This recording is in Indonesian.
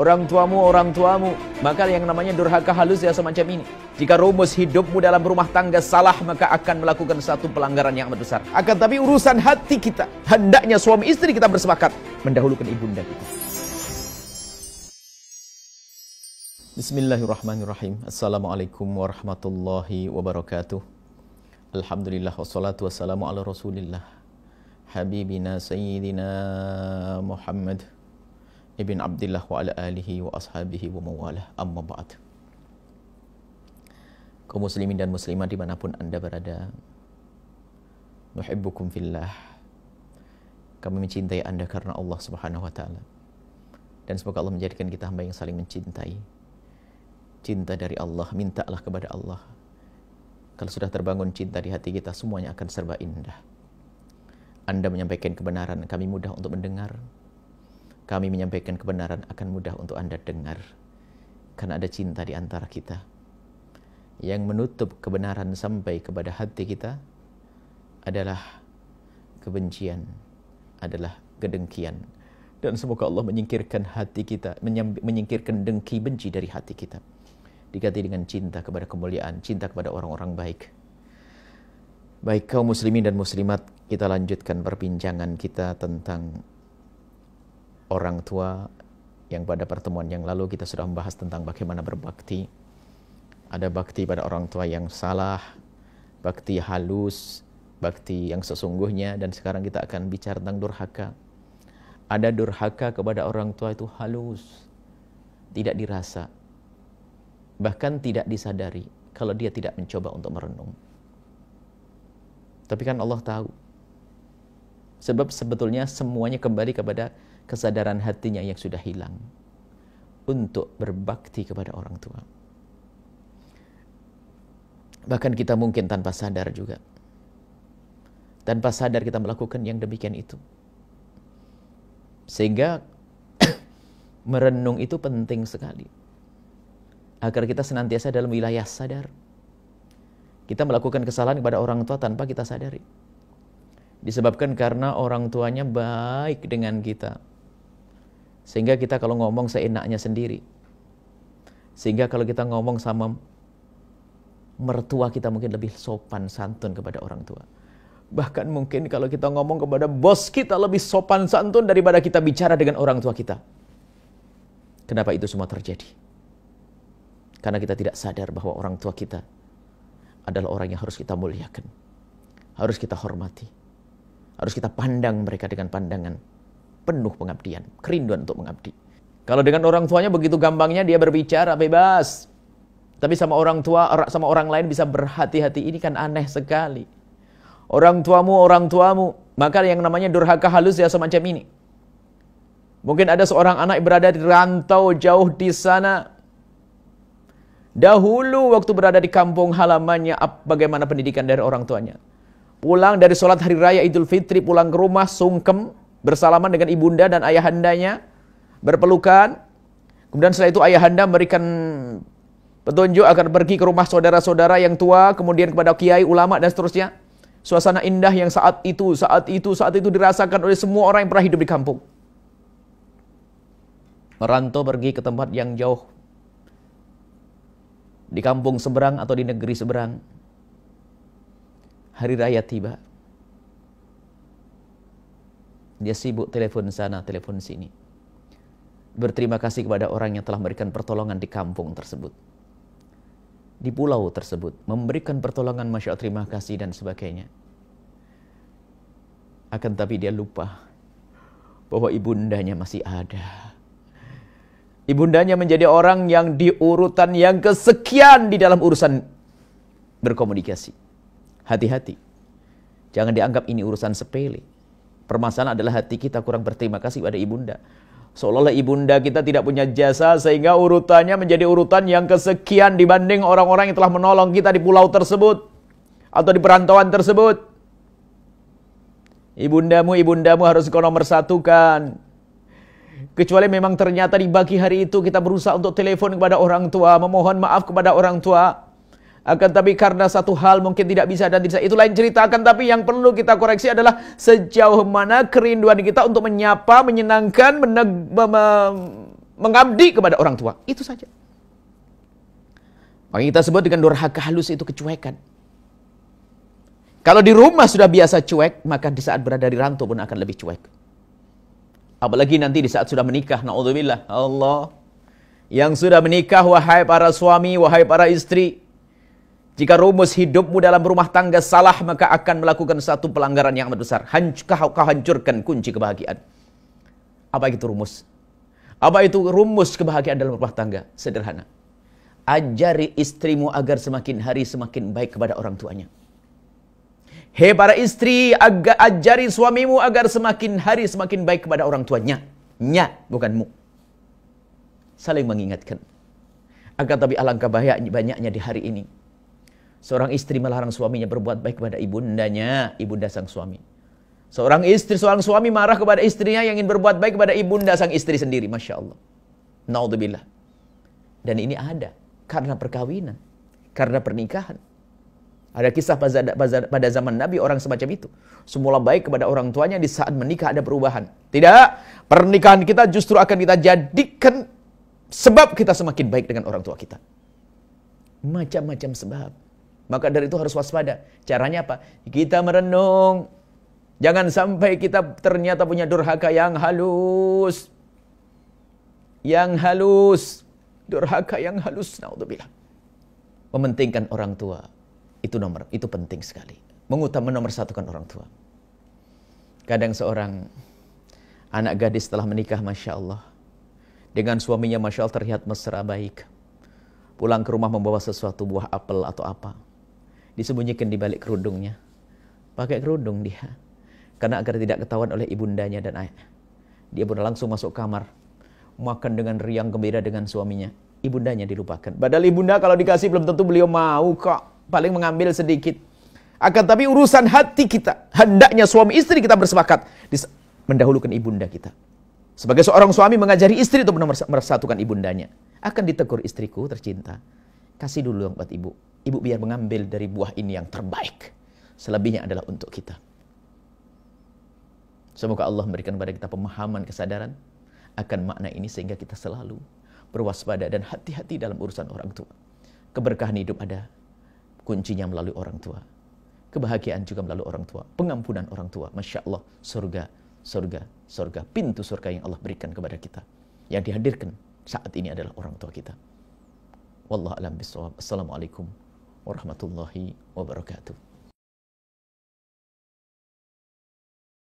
orang tuamu. Maka yang namanya durhaka halus ya semacam ini. Jika rumus hidupmu dalam rumah tangga salah, maka akan melakukan satu pelanggaran yang amat besar. Akan tapi urusan hati kita, hendaknya suami istri kita bersepakat mendahulukan ibunda kita. Bismillahirrahmanirrahim. Assalamualaikum warahmatullahi wabarakatuh. Alhamdulillah wassalatu wassalamu ala rasulillah habibina sayyidina Muhammad ibn Abdillah wa ala alihi wa ashabihi wa mawalah, amma ba'd. Kaum muslimin dan muslimat dimanapun anda berada, nuhibbukum fillah, kami mencintai anda karena Allah subhanahu wa ta'ala. Dan semoga Allah menjadikan kita hamba yang saling mencintai. Cinta dari Allah, mintalah kepada Allah. Kalau sudah terbangun cinta di hati kita, semuanya akan serba indah. Anda menyampaikan kebenaran, kami mudah untuk mendengar. Kami menyampaikan kebenaran, akan mudah untuk Anda dengar. Karena ada cinta di antara kita. Yang menutup kebenaran sampai kepada hati kita adalah kebencian, adalah kedengkian. Dan semoga Allah menyingkirkan hati kita, menyingkirkan dengki benci dari hati kita. Diganti dengan cinta kepada kemuliaan, cinta kepada orang-orang baik. Baik kaum muslimin dan muslimat, kita lanjutkan perbincangan kita tentang orang tua yang pada pertemuan yang lalu kita sudah membahas tentang bagaimana berbakti. Ada bakti pada orang tua yang salah, bakti halus, bakti yang sesungguhnya, dan sekarang kita akan bicara tentang durhaka. Ada durhaka kepada orang tua itu halus, tidak dirasa, bahkan tidak disadari kalau dia tidak mencoba untuk merenung. Tapi kan Allah tahu. Sebab sebetulnya semuanya kembali kepada kesadaran hatinya yang sudah hilang untuk berbakti kepada orang tua. Bahkan kita mungkin tanpa sadar juga. Tanpa sadar kita melakukan yang demikian itu. Sehingga merenung itu penting sekali. Agar kita senantiasa dalam wilayah sadar. Kita melakukan kesalahan kepada orang tua tanpa kita sadari. Disebabkan karena orang tuanya baik dengan kita. Sehingga kita kalau ngomong seenaknya sendiri. Sehingga kalau kita ngomong sama mertua kita mungkin lebih sopan santun kepada orang tua. Bahkan mungkin kalau kita ngomong kepada bos kita lebih sopan santun daripada kita bicara dengan orang tua kita. Kenapa itu semua terjadi? Karena kita tidak sadar bahwa orang tua kita adalah orang yang harus kita muliakan. Harus kita hormati. Harus kita pandang mereka dengan pandangan penuh pengabdian, kerinduan untuk mengabdi. Kalau dengan orang tuanya begitu gampangnya dia berbicara bebas. Tapi sama orang tua, sama orang lain bisa berhati-hati. Ini kan aneh sekali. Orang tuamu. Maka yang namanya durhaka halus ya semacam ini. Mungkin ada seorang anak berada di rantau jauh di sana. Dahulu waktu berada di kampung halamannya, bagaimana pendidikan dari orang tuanya. Pulang dari sholat hari raya Idul Fitri, pulang ke rumah sungkem, bersalaman dengan ibunda dan ayahandanya, berpelukan. Kemudian setelah itu ayahanda memberikan petunjuk akan pergi ke rumah saudara-saudara yang tua, kemudian kepada kiai, ulama dan seterusnya. Suasana indah yang saat itu dirasakan oleh semua orang yang pernah hidup di kampung. Merantau pergi ke tempat yang jauh. Di kampung seberang atau di negeri seberang. Hari raya tiba. Dia sibuk telepon sana, telepon sini. Berterima kasih kepada orang yang telah memberikan pertolongan di kampung tersebut. Di pulau tersebut, memberikan pertolongan, masya Allah, terima kasih dan sebagainya. Akan tapi dia lupa bahwa ibundanya masih ada. Ibundanya menjadi orang yang di urutan yang kesekian di dalam urusan berkomunikasi. Hati-hati. Jangan dianggap ini urusan sepele. Permasalahan adalah hati kita kurang berterima kasih pada ibunda. Seolah-olah ibunda kita tidak punya jasa sehingga urutannya menjadi urutan yang kesekian dibanding orang-orang yang telah menolong kita di pulau tersebut atau di perantauan tersebut. Ibundamu harus kau nomor satukan. Kecuali memang ternyata di pagi hari itu kita berusaha untuk telepon kepada orang tua, memohon maaf kepada orang tua. Akan tapi karena satu hal mungkin tidak bisa dan tidak, itu lain cerita. Akan tapi yang perlu kita koreksi adalah sejauh mana kerinduan kita untuk menyapa, menyenangkan, mengabdi kepada orang tua. Itu saja. Maka kita sebut dengan durhaka halus itu kecuekan. Kalau di rumah sudah biasa cuek, maka di saat berada di rantau pun akan lebih cuek. Apalagi nanti di saat sudah menikah, na'udzubillah. Allah, yang sudah menikah, wahai para suami, wahai para istri, jika rumus hidupmu dalam rumah tangga salah, maka akan melakukan satu pelanggaran yang amat besar. Kau hancurkan kunci kebahagiaan. Apa itu rumus? Apa itu rumus kebahagiaan dalam rumah tangga? Sederhana. Ajari istrimu agar semakin hari semakin baik kepada orang tuanya. Hei para istri, ajari suamimu agar semakin hari semakin baik kepada orang tuanya. Nya, bukan mu. Saling mengingatkan. Akan tapi alangkah banyaknya di hari ini. Seorang istri melarang suaminya berbuat baik kepada ibundanya, ibunda sang suami. Seorang suami marah kepada istrinya yang ingin berbuat baik kepada ibunda sang istri sendiri. Masya Allah. Naudzubillah. Dan ini ada karena perkawinan, karena pernikahan. Ada kisah pada zaman Nabi orang semacam itu. Semula baik kepada orang tuanya, di saat menikah ada perubahan. Tidak, pernikahan kita justru akan kita jadikan sebab kita semakin baik dengan orang tua kita. Macam-macam sebab. Maka dari itu harus waspada. Caranya apa? Kita merenung. Jangan sampai kita ternyata punya durhaka yang halus. Yang halus. Durhaka yang halus. Naudzubillah. Mementingkan orang tua. Itu penting sekali. Menomorsatukan orang tua. Kadang seorang anak gadis setelah menikah, Masya Allah, dengan suaminya, Masya Allah, terlihat mesra baik. Pulang ke rumah membawa sesuatu, buah apel atau apa. Disembunyikan di balik kerudungnya. Pakai kerudung dia. Karena agar tidak ketahuan oleh ibundanya dan ayah. Dia pun langsung masuk kamar. Makan dengan riang gembira dengan suaminya. Ibundanya dilupakan. Padahal ibunda kalau dikasih belum tentu beliau mau kok. Paling mengambil sedikit. Akan tapi urusan hati kita, hendaknya suami istri kita bersepakat mendahulukan ibunda kita. Sebagai seorang suami mengajari istri untuk memersatukan ibundanya. Akan ditegur, istriku tercinta, kasih dulu buat ibu. Ibu biar mengambil dari buah ini yang terbaik. Selebihnya adalah untuk kita. Semoga Allah memberikan kepada kita pemahaman, kesadaran akan makna ini sehingga kita selalu berwaspada dan hati-hati dalam urusan orang tua. Keberkahan hidup ada. Kuncinya melalui orang tua. Kebahagiaan juga melalui orang tua. Pengampunan orang tua. Masya Allah. Surga, surga, surga. Pintu surga yang Allah berikan kepada kita. Yang dihadirkan saat ini adalah orang tua kita. Wallahu a'lam bishawab. Assalamualaikum warahmatullahi wabarakatuh.